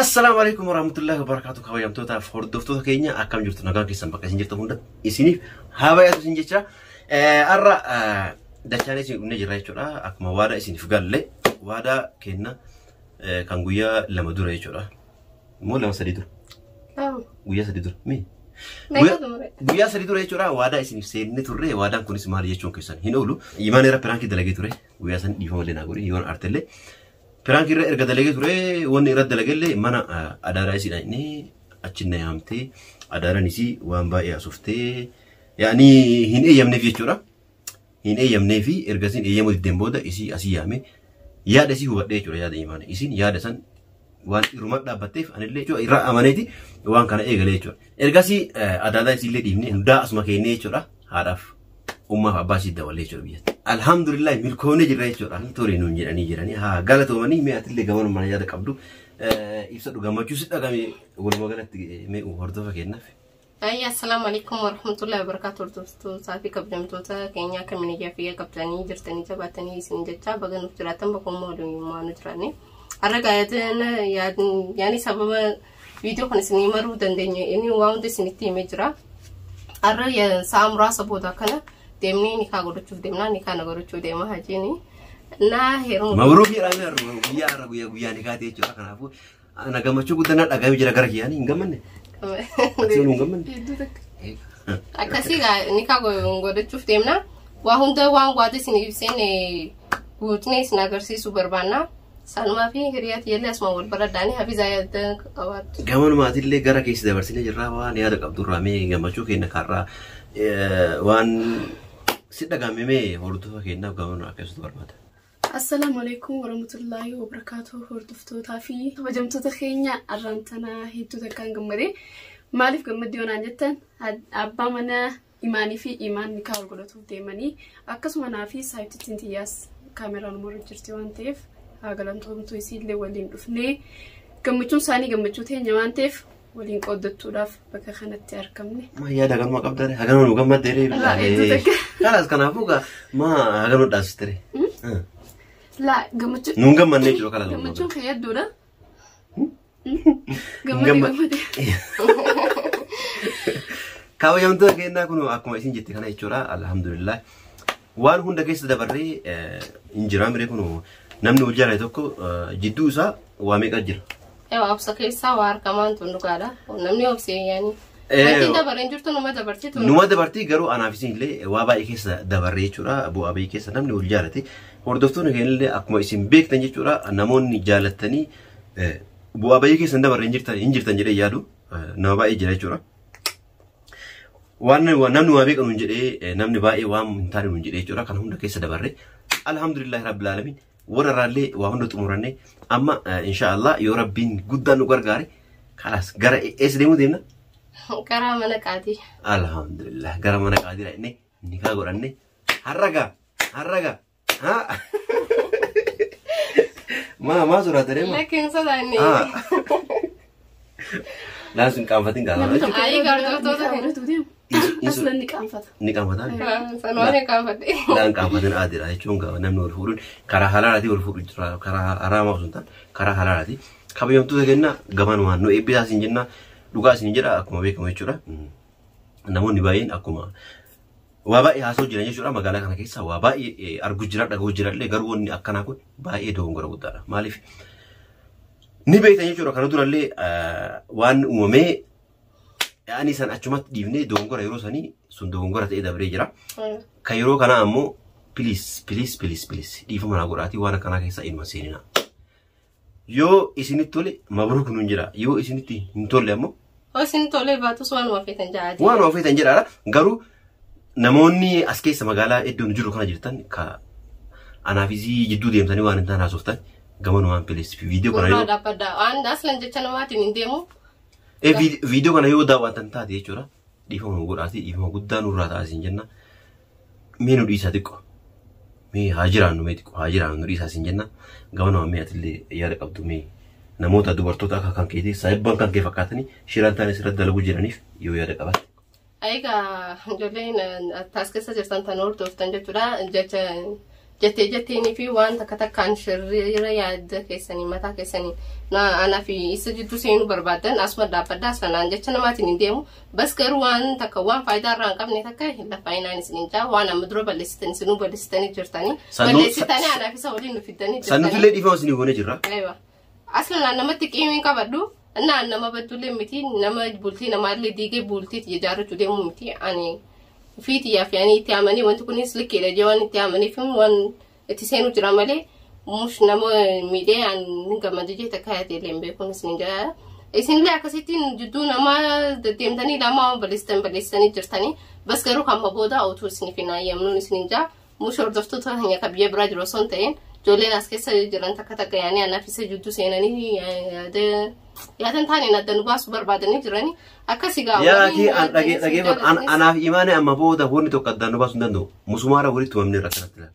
السلام عليكم ورحمة الله وبركاته. خويا متوتا فردفتو كينيا أكمل جرت نقال كيسان بقى سنجرت هوندا إسنيف هابا يا سنجرت أرى دشاني سنجر رايشورا أكما وادا إسنيف قال لي وادا كنا كان قويا لما دور رايشورا مو لما سديدور قويا سديدور مي قويا سديدور رايشورا وادا إسنيف سيني توري وادا كوني سماري يشون كيسان هنولو يمان يرا برانكي دلقي توري قويا سن ديفون لنا قولي يوان أرتلي Perangkir erga dalage ture wonni irad dalagelle mana adara isi ini achinna yamte adara nisi wamba ya sufte yani hin eyamne fi chura hin eyamne fi ergasin eyamu demboda isi asiyame yada si huwa de chura yada imane isin yada san wan irumat dabatef anille chura ira amaneti wan kana egale chura ergasi adada isi le divni nda asma kene chura hadaf umma abasi dawale chura biyat alhamdulillah milkone jiray chura tori nun jirani ha galato mani me atille gawan man yada qabdu ifsadu gamachu sidagami wal magalati me hordo fakenna ay assalamu alaykum wa rahmatullahi wa barakatuh dosto safi kabdamtota kenya kamini jafiya kaptani jirtani jabatani sinjacha bagan uftiratan bakom modu manu trani aragayatena yani sababa video kan sini maru dandenye ini waunde siniti mejra arra ya samra saboda kana demni nikah godochu demna nikah nagorochu dema hajini na heru mabruuk yirame ya arabu ya guya nikah te chura kana fu ana gamachu gudana dagami jira gara kiyani ngamanne sunu ngamanne akasi ga nikah godochu demna wa hunda wa wade sinibsene gutne sinagarsi suberbana salma fi hiriyat yelle asma wal baradani habiza yad qawat gaman ma dille gara kayis dabarsine jirra wa ni ada abdurrahmi gamachu kena karra wan sidagami me hordo kena gaman akasu barmata السلام عليكم ورحمة الله وبركاته. هردفتو تافي وجمتو تخينيا أرانتنا هيتو تكان جمري مالف جمد يونا جتن أبا منا إيماني في إيمان نكال قلتو تيماني أكس منا في سايبت تنتياس كاميرا نمر جرتي وان تيف هاقلان تومتو يسيد لي ولين رفني جمتو ساني جمتو تين جوان تيف ولين قدتو داف بكا خانت تياركمني ما يا دغان ما قبداري هاغانو نغمد ديري بالله خلاص كان افوغا ما هاغانو داستري لا جمتو نونغا من نيجو كلا جمتو خيات دودا جمتو كاو يومتو كينا كنو اكما اسين جيتي كانا يچورا الحمد لله وان هوندا كيس دبري انجرام ري كنو نمنو وجالا توكو جدوسا وامي قجر ايوا ابسا كيسا وار كمان تندقادا نمني اوبسي يعني اكيد دبرين جرتو نما دبرتي غرو انا فيسين لي وابا كيس دبري چورا ابو ابي كيس نمني وجالتي هردفتو نغيل اكما اسين بيك تنجي چورا نمون جالتني ابو ابي كيس دبرين انجرتن جري يادو نوبا اجري چورا وان نمنو ابي كنو جري نمني باي وام انتاري نجري چورا كان هوندا كيس دبري الحمد لله رب العالمين وررالي وهندو تمرني اما ان شاء الله يا ربين غدان غرغاري خلاص غرا اس ديمو دينا غرا منقادي الحمد لله غرا منقادي راني نيكا غوراني حرغا ها ما زورا تريما لكن صدقني لازم كانفتين قالوا اي غردو أصلاً نكانفت سنواني كانفتي لا كانفتين عادي راي چونغا نمنو الفورون كرا حلالاتي والفورون كرا حراما سنتان كرا حلالاتي كابيوم تو دغنا غمان وان نو ايبيا سينجنا دوغا سينجرا اكما بيكما يچورا نمون نباين اكما وابا ياسو جيراني چورا مغالا كان كيسا وابا ارغو جرا دغو جرا لي غروني اكنا كو باي دونغرا غدارا مالف نبيتاني چورا كانو درالي وان اومي يعني سن أجمعت ديفني دونغورا يروساني سن دونغورا تيدا بريجرا كيرو كنا أمو بليز ديفو منا غوراتي وانا كنا كيسا إنما سينينا يو إسيني تولي مبروك ننجرا يو إسيني تي نتولي أمو إسيني تولي باتوس وان وافيتن جادي وان وافيتن جرا غارو نموني أسكي سمغالا إدو نجلو كنا جرتان كا أنا فيزي جدو ديمتاني وان انتان هاسوفتان غمان وان بليز في فيديو كنا يو ورادا بدا وان داسلن جتشانواتي ننديمو video kana yoo daawwatan taate jechuudha dhiifama godhaati dhiifama guddaan urraa taasisin jenna mee nu dhiisaa xiqqoo mee haa jiraannu mee xiqqoo haa jiraannu nu dhiisaa sin jenna gamanuma mee atillee yaada qabdu mee namoota dubartoota akka kan keetii saayibban kan kee fakkaatanii shiraan taane sirratti dalaguu jiraniif yoo yaada qabatte. Egaa ijoolleen taas keessa jirtan tan hordoftan jechuudha jecha jetteeni fi waan takkan shirriira yaadda keessanii mataa keessanii ana fi isa jiddu seenu barbaadan asuma dhaabbaddaa sanaan jecha namaatiin hin deemu bas garuu waan takka waan faayidaa irraa hin qabne takka lafaayinaan isin jaa waan amma dura balleessitanii sinuu balleessitanii jirtanii balleessitanii ana fi isa waliin nufidanii jirtanii sannuutillee dhiifama isin goone jirra aslan namatti qiimiin qabadhu nama baddulee miti nama bultii namaallee diigee bultii ijaarrachuu deemu miti ani fiiti yaafi ani itti amanii wanti kunis likkeedha jawaan itti amanii fi waan itti seenu jira malee mush nama miidhee an gammadu jee takka yaatee lembe kunis ni jaa isinillee akkasittiin jidduu nama deemtanii lama balleessanii jirtanii bas garuu kan booda utuu isin fi naayyamnuun isin jaa mush hordoftoota keenya ka biyya biraa jiru osoo hin ta'in ijoolleen as keessa jiran takka yaanii anaaf isa jidduu seenanii yaadan taaneen adda nu baasu barbaadanii jiranii akkasii gaa dhageeffatu anaaf imaane amma booda wanni tokko addaan nu baasuu hin danda'u musumaara walitti tumamnee irra kanatti laala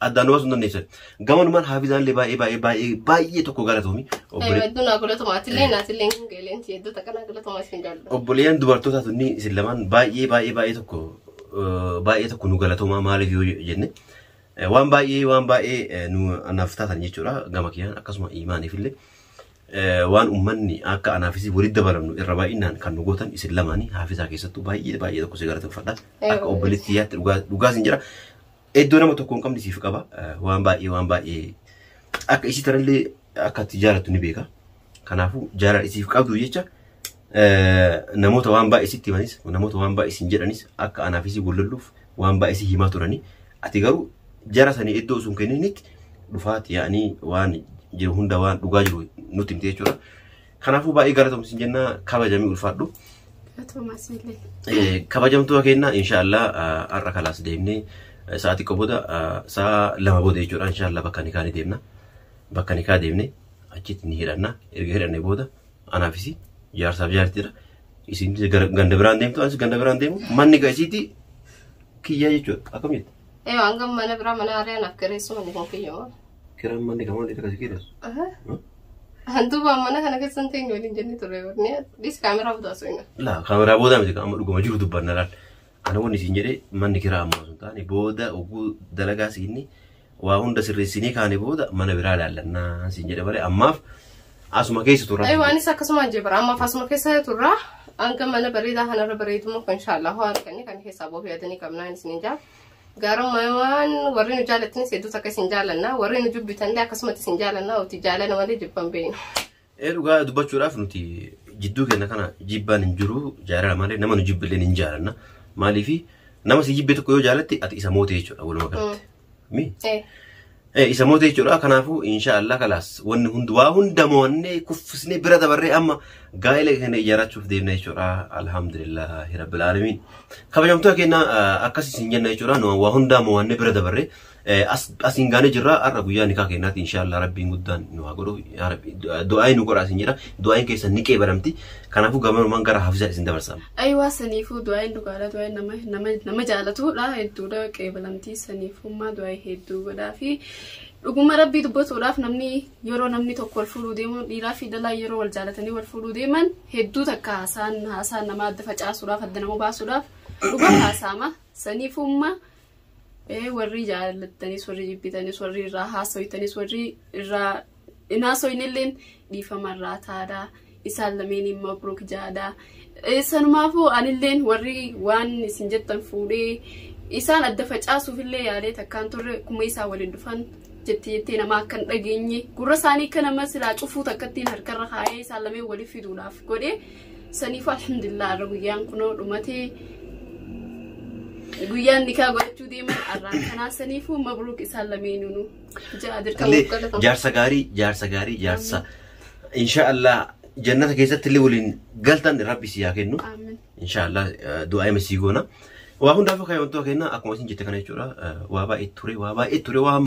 addaan nu baasuu hin dandeessan gamanumaan haafizaallee baay'ee tokko galatoomi hedduun galatoomaa atillee naatillee geeleensi hedduu takka galatoomaa isin jaalladha obboleeyyan dubartootaa tunni isin lamaan baay'ee tokko nu galatoomaa maaliif yoo jenne waan baay'ee nu anaaf taatan jechuudha gama kiyyaan akkasuma imaaniifillee waan ummanni akka anaafisi walitti dabalamnu irra baay'inaan kan nu gootan isin lamaanii haafizaa keessattuu baay'ee tokko si galateeffadha akka obboleetti yaatti dhugaas hin jira iddoo nama tokko hin qabne siif qaba waan baay'ee akka isii tanallee akka itti jaalattu ni beeka kanaafuu jaalala isiif qabdu jecha namoota waan baay'ee sitti himanis namoota waan baay'ee sin jedhanis akka anaafisi wallolluuf waan baay'ee si himaa turanii ati garuu jara sanii iddoo sun kenninitti dhufaati yaa'anii waan jiru hunda waan dhugaa jiru nutti himte jechuudha. Kanaafuu baay'ee galatoomsi sin jenna kabajamii ulfaadhu. Kabajamtoota keenya inshaallah har'a kalaas deemnee sa'aatii qobbooda sa'a 2 booda jechuudha inshaallah bakka nikaa ni deemna. Bakka nikaa deemnee achitti ni hidhanna erga hidhannee booda anaafisi jaarsaaf jaartidha. Isin ganda biraan deemtu anis ganda biraan deemu manni ga'isiiti kiyyaa jechuudha akkamitti. Angam mana bira mana area nak keresu mani kan kiyo. Kiran mani kamu itu kasih kiras. Hantu mana kana kesan ting jolin jeni turre ni dis kamera buat asunya. Lah kamera boda mesti kamu duga maju tu benar. Anu pun di sini jadi mani kira amal sunta ni boda ugu delegasi ini wahun dasar sini kan ni boda mana berada lana sini jadi balik amaf asuma kesu turra. Wani sakasuma aja ber amaf asuma kesu turra. Angkam mana berida hana beritu mau insyaallah har kan hesabo biada ni kamna ni sini jah. Garam mawan warri nu jaalatin seedu takka sin jaalanna warri nu jubbitan le akkasumatti sin jaalanna uti jaalana wali jibban beenu dhugaa dubbachuudhaaf nuti jidduu keenya kana jibbaan hin jiru jaalala malee nama nu jibbileen hin jaalanna maaliifi nama si jibbe tokko yoo jaalatte ati isa moote jechuudha walumaa galatti isa moote jechuudha kanaafuu inshaallah kalaas wanni waa hunda mo'annee kuffisnee bira dabarree amma gaa'ela kana ijaarachuuf deemna jechuudha alhamdulillahi rabbil alamin kabajamtoota keenya akkasii sin jenna jechuudha nu waa hunda mo'annee bira dabarree asin gaane jirra arra guyyaa nikaa keenyaatti inshaallah rabbiin guddaan nu haa godhu yaa rabbi du'aayi nu godhaa sin jedha du'aayin keessan ni qeebalamti kanaafuu gamanumaan gara hafisa isin dabarsa aywa saniifuu du'aayin dhugaadha du'aayin nama jaalatudha hedduudha qeebalamti saniifummaa du'aayi hedduu godhaa fi dhuguma rabbii dubbatuudhaaf namni yeroo namni tokko wal fuudhuu deemu dhiiraa fi dhalaa yeroo wal jaalatanii wal fuudhuu deeman hedduu takka haasaan nama adda facaasuudhaaf adda nama baasuudhaaf dhugaa haasaama saniifummaa warri jaallatanis warri jibbitanis warri irraa haasoytanis warri irraa inaasoynilleen dhiifamarraa taadha isaan lameen mabruuk jaadha sanumaafuu anilleen warri waan isin jettan fuudhee isaan adda facaasuufillee yaadee takkaan turre kuma isaa waliin dhufan jettee nama akkan dhageenye gurra isaanii akka nama silaa cufuu takkattiin harkarra kaayee isaan lameen waliif fiduudhaaf godhee saniif alhamdulillah arra guyyaan kunoo dhumatee guyyaan nikaa godhachuu deeman arraan kanaa saniifuu mabruuk isaan lameenuu jaarsa gaarii jaarsa inshaallah jannata keessatti illee waliin galtan rabbi si yaa kennu inshaallah du'aa masii goona waa hundaaf kaayontoota keenya akkuma isin jette kana jechuudha waa baay'ee ture waa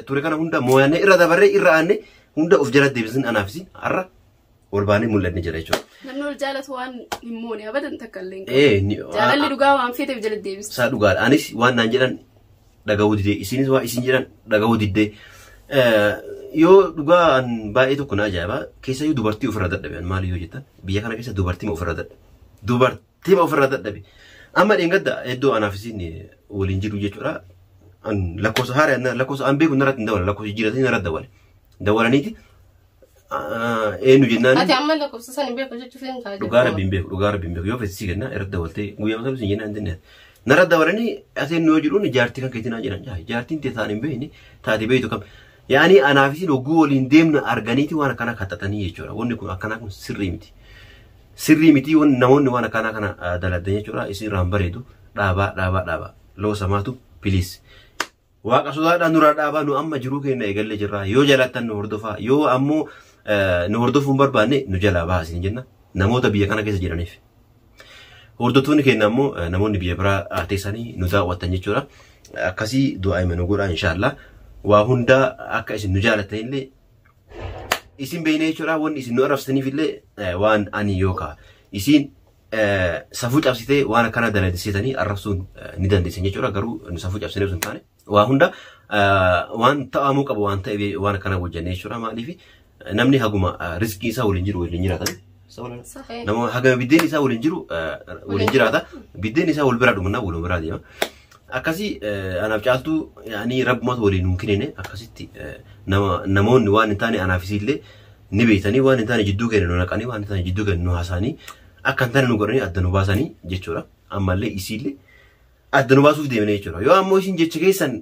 ture kana hunda moo'annee irra dabarree irra aanne hunda of jala deebisin anaafisi arra walbaanee mul'anne jira jechuudha. Namni wal jaalatu waan himmooni abadan takka illee jaalalli dhugaa waan feeteef jala deebisa. Saa dhugaadha anis waan naan jedhan dhagahuu didee isinis waa isin jedhan dhagahuu diddee yoo dhugaan baay'ee tokko na ajaa'iba keessayyuu dubartii ofirra dadhabe maali yoo jettan biyya kana keessa dubartii ofirra dadhabe amma dheengadda iddoo anaafisiin waliin jiru jechuudha lakkoofsa haaraa lakkoofsa an beeku narratti hin dawala lakkoofsa jijjiiratanii narratti dawale dawalaniiti eenyu jennaan ati amma lakkoofsa san hin beeku jechuuf hin taa'e dhugaa rabbiin beeku yoo feesisi kenna irratti dawaltee guyyaa masaa sin jennaan dinne narratti dawalanii aseen nuu jiruun jaartii kan keetiin jedhan jaartiin tee ta'an hin beekne taate beektu kam yaani anaafisiin hogguu waliin deemna arganiiti waan akkana kattatanii jechuudha wanni kun akkanaa kun sirrii miti namoonni waan akkanaa kana daladan jechuudha isin irraan bareedu dhaabaa loo samaatu piliis waaqa sodaadhaan nurraa dhaabaa nu amma jiruu keenya eegalle jirraa yoo jalaattan nu hordofaa yoo ammoo nu hordofuun barbaanne nu jalaa baasin jenna namoota biyya kana keessa jiraniif hordoftoonni keenya ammoo namoonni biyya biraa teessanii nu daawwatan jechuudha akkasii du'aa hima nu godhaa inshaallah waa hundaa akka isin nu jaalattan illee isin beeknee jechuudha wanni isin nu arrabsitaniif illee waan ani yookaan isin safuu cabsitee waan akkana dalagisiisanii arrabsuun ni dandeessan jechuudha garuu nu safuu cabsinee osoo hin taane waa hunda waan ta'amuu qabu waan ta'e waan akkana hojjannee jechuudha maaliif namni haguma riskii isaa waliin jiru waliin jiraatan nama hagama biddeen isaa waliin jiru waliin jiraata biddeen isaa wal biraa dhumannaa wal biraa deema akkasii anaaf caaltuu yaani rabbumatu waliin nun kennine akkasitti namoonni waan hin taane anaafisiillee ni beeytanii waan hin taane jidduu keenya nu naqanii waan hin taane jidduu keenya nu haasaanii akka hin taane nu godhanii adda nu baasanii jechuudha ammallee isiillee adda nu baasuuf deemne jechuudha yoo ammoo isin jecha keessan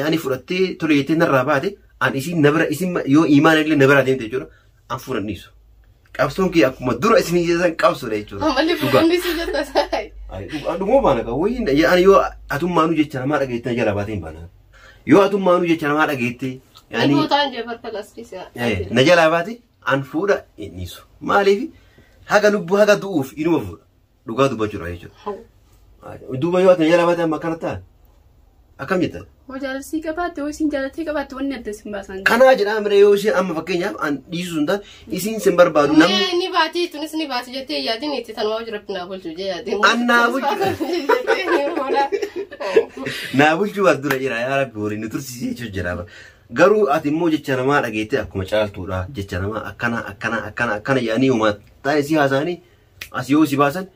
yaani fudhattee tole jettee narraa baate an isin nabira isin yoo imaan illee nabira deemte jechuudha an fuudhan dhiisu qabsoon kee akkuma dura isin jedhan qabsoodha jechuudha ammallee fuudhanni si jetta sai dhuguma baana ka wayin yaani yoo atummaanu jecha namaa dhageettee jala baatee hin baana yoo atummaanu jecha namaa dhageettee yaani mootaan jee barka lasfisa na jala baate an fuudha hin dhiisu maaliif haga lubbu haga du'uuf inuma fuudha dhugaa dubbachuudha jechuudha duuba yoo ati jala baate amma kana ta'a akkam jettan Hojaalsii qabaate yoo isin jaalatee qabaate wanni adda isin baasan kanaa jedhaa mire yoo isheen amma fakkeenyaaf an dhiisuu sun taate isin sin barbaadu namni ni baati tunis ni baati jettee yaadin itti tanuma jirabbi naa bulchu jee yaadin annaa bulchu naa bulchuu as dura jira yaa rabbi waliin nu tursiisee jechuun jira garuu ati immoo jecha namaa dhageettee akkuma caaltuudha jecha namaa akkana yaanii uumaa taa'e si haasaanii as yoo si baasan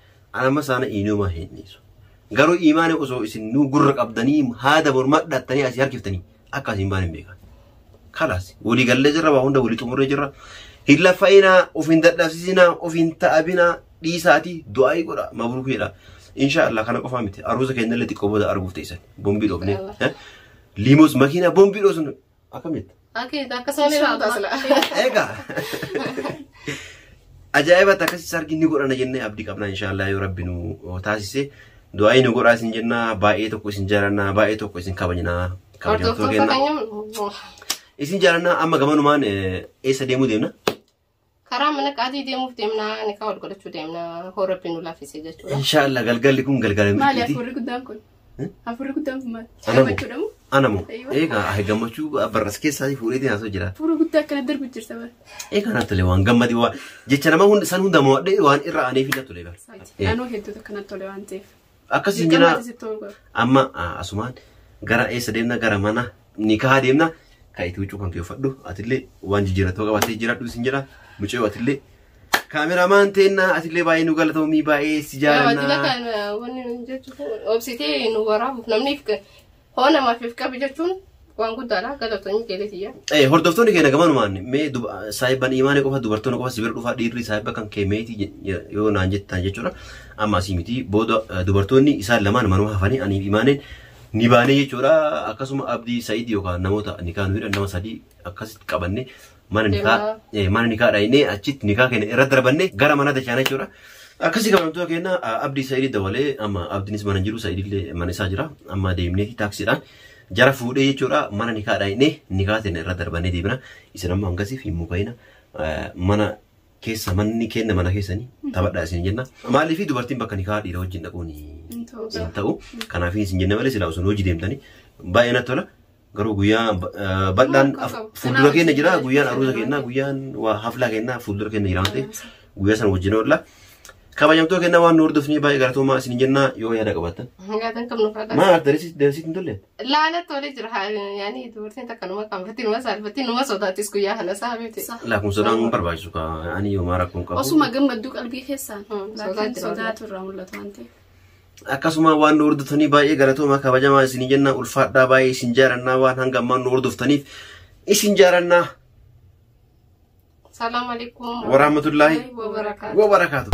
amma saana iinuma hin dhiisu garuu imaane osoo isin nu gurra qabdanii haada morma dhattanii asii harkiftanii akka asiin baan hin beekan kalaas walii gallee jirra waa hunda walii xumurree jirra hin laffa'inaa ofiin dadhabsiisinaa ofiin ta'abinaa dhiisaatii du'aa'ii godha mabruukeedha inshaallah kana qofaa miti aruusa keenya illee xiqqoo booda arguuf teessan bombii dhoofne liimos makiinaa bombii dhoosun akkam jetta akkasuma taasila eegaa ajaa'ibatti akkasiis arginni godhana jennee abdii qabna inshaallah yoo rabbi nu taasise du'aayi nu godhaa isin jenna baay'ee tokko isin jaalannaa baay'ee tokko isin kabajnaa kabajamtuu kenna isin jaalannaa amma gamanumaan eessa deemuu deemna karaa mana qaatii deemuuf deemna nikaa wal godhachuu deemna horabbi nu laaffisee jechuudha inshaallah galgalli kun galgala maali afurri guddaan kun maal anamu eegaa gammachuu barras keessaa fuudheetiin haasoo jira afurri guddaa akkana darbu jirta bara eegaa naaf tole waan gammadi waan jecha nama hunda san hunda mo'adhee waan irra aanee fi tole bara anoo hedduutu akkanatti tole waan ta'eef akkasiin jira amma asumaan gara eessa deemna gara mana nikaa deemna kaayitii huccuu kan keeffadhu atillee waan jijjiiratoo qabatee jiradhu isin jira mucee atillee kaameramaan teenna atillee baay'ee nu galatoomii baay'ee si jaalannaa wanni jechuun obsitee nu waraabuuf namni hoona maafiif qabi jechuun waan guddaadha galatoomii keeletiya hordoftoonni keenya gamanumaan mee saayiban imaanee qofa dubartoonni qofa sibira dhufaa dhiirri saayiba kan keemeeti yoo naan jettan jechuudha amma asii miti booda dubartoonni isaan lamaan manuma hafanii ani imaaneen ni baanee jechuudha akkasuma abdii sa'iid yookaan namoota nikaa nu hidhan nama sadii akkasitti qabanne mana nikaa dhaynee achitti nikaa keenya irra darbanne gara mana dachaana jechuudha akkasii kabajamtoota keenya abdii sa'iid dabalee amma abdiinis mana jiru sa'iidillee mana isaa jira amma deemnee taaksiidhaan jara fuudhee jechuudha mana nikaa dhaynee nikaa keenya irra darbannee deemna isin amma hangasiif hin mukaina mana keessa manni kenna mana keessanii taphadhaa isin jenna maaliif dubartiin bakka nikaa dhiira wajjin dhaquun hin ta'u kanaaf isin jenna malee silaa osoo hojii deemtanii baay'ee natti tola garuu guyyaa bal'aan fuuldura keenya jira guyyaan aruusa keenya guyyaan haflaa keenya fuuldura keenya jira waan ta'eef guyyaa sana wajjin oolla kabajamtoota keenya waan nu hordofnii baay'ee galatoomaa isin jenna yoo yaada qabaattan yaadan qabnu faadha maal darisiit hin tolle laala tole jira yaani dubartiin takka numa qaanfatti numa saalfatti numa sodaatis guyyaa kana saabete laakum sodaan barbaachisu ka ani yoo maara kun qabu osuma gammadduu qalbii keessaan laakiin sodaatu irraa mul'atu waan ta'eef akkasuma waan nu hordoftanii baay'ee galatooma kabajamaa isin jenna ulfaadhaa baay'ee isin jaarannaa waan hanga ammaan nu hordoftaniif isin jaarannaa. Assalamu alaikum warahmatullahi wabarakatuh.